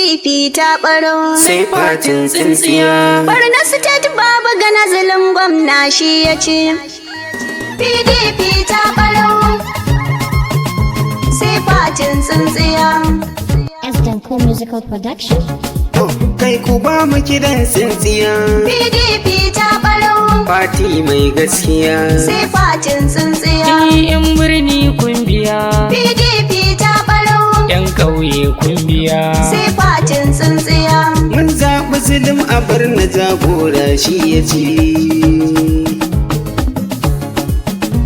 PDP ta ɓaro. Sai fatin tsintsiya. Barna state babu gana zulum gwamna shi ya ce. PDP ta ɓaro. Sai fatin tsintsiya. Danko Musical Production. Kai ku ba mu kidan tsintsiya. PDP ta ɓaro. Fati mai gaskiya. Sai fatin tsintsiya. Yan birni kun biya. PDP ta ɓaro. Yan ƙauye kun biya. Sai fatin tsintsiya. Mun zaɓi zulum a Barna jagora shi ya ci.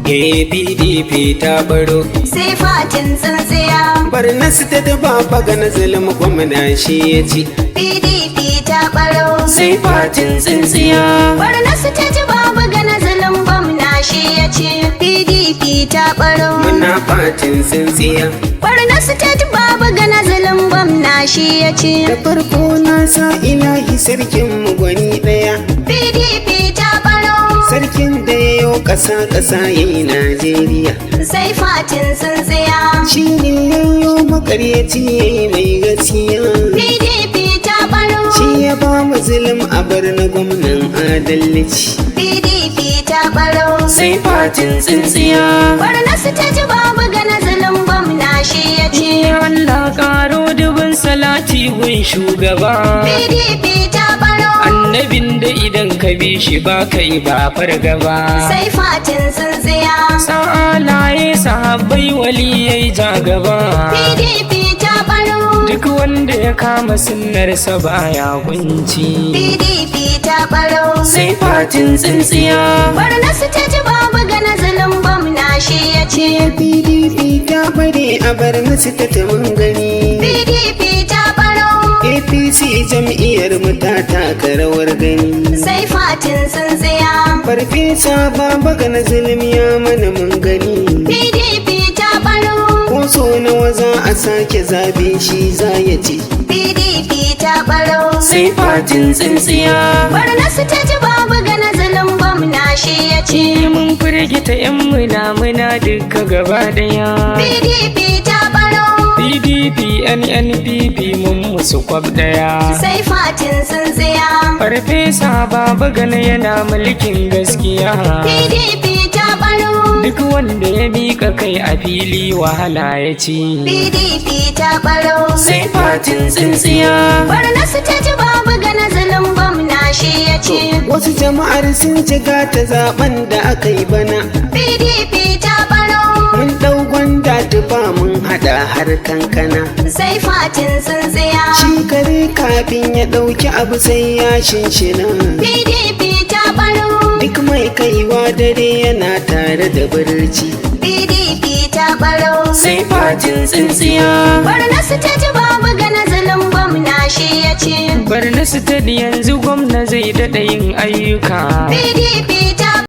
PDP ta baro. Sai fatin tsintsiya. Barna state baba gana zulum gwamna shi ya ci. PDP ta ɓaro. Sai fatin tsintsiya. Barna state babu gana zulum gwamna shi ya ce. PDP ta ɓaro. Muna fatin tsintsiya. Barna state babu gana zulum gwamna shi ya ce. Da farko na sa ilahi sarkin mu gwani ɗaya. PDP ta ɓaro. Sarkin da ya yi ƙasa-ƙasa ya yi Najeriya. Sai fatin tsintsiya. Shi ne ya yi makaryaci ya yi mai gaskiya. PDP ta ɓaro. Shi ya ba mu zulum a Barna gwamnan adalci. PDP ta ɓaro. Sai fatin tsintsiya. Barna state babu gana zulum gwamna shi ya ce. Allah ƙaro dubin salati gun shugaba. PDP ta ɓaro. Annabin da idan ka bi shi ba kai ba fargaba. Sai fatin tsintsiya. Sa'alaye sahabbai waliyai jagaba. PDP ta ɓaro. Duk wanda ya kama sunnarsa baya kunci. PDP ta ɓaro. Sai fatin tsintsiya. Barna state babu gana zulum gwamna shi ya ce. PDP ta bare a Barna state mun gani. PDP ta ɓaro. APC jam'iyyar mu ta taka rawar gani. Sai fatin tsintsiya. Farfesa baba gana zulum ya mana mun gani. PDP ta ɓaro. Ko so nawa za a sake zabe shi za ya ci. PDP ta ɓaro. Sai fatin tsintsiya. Barna state babu gana zulum gwamna shi ya ce. Mun firgita 'yan muna duka gaba daya. PDP ta ɓaro. PDP NNPP mun musu kwab daya. Sai fatin tsintsiya. Farfesa baba gana yana mulkin gaskiya. PDP ta ɓaro. Duk wanda ya miƙa kai a fili wahala ya ci. PDP ta ɓaro. Sai fatin tsintsiya. Barna state babu gana zulum gwamna shi ya ce. Wasu jama'ar sun jiga ta zaben da aka yi bana. PDP ta ɓaro. Mun ɗau gwanda tufa mun haɗa har kankana. Sai fatin tsintsiya. Shi kare kafin ya ɗauki abu sai ya shinshina. PDP ta ɓaro. Duk mai kaiwa dare yana tare da barci. PDP ta ɓaro. Sai fatin tsintsiya. Barna state babu gana zulum gwamna shi ya ce. Barna state yanzu gwamna zai daɗa yin ayyuka. PDP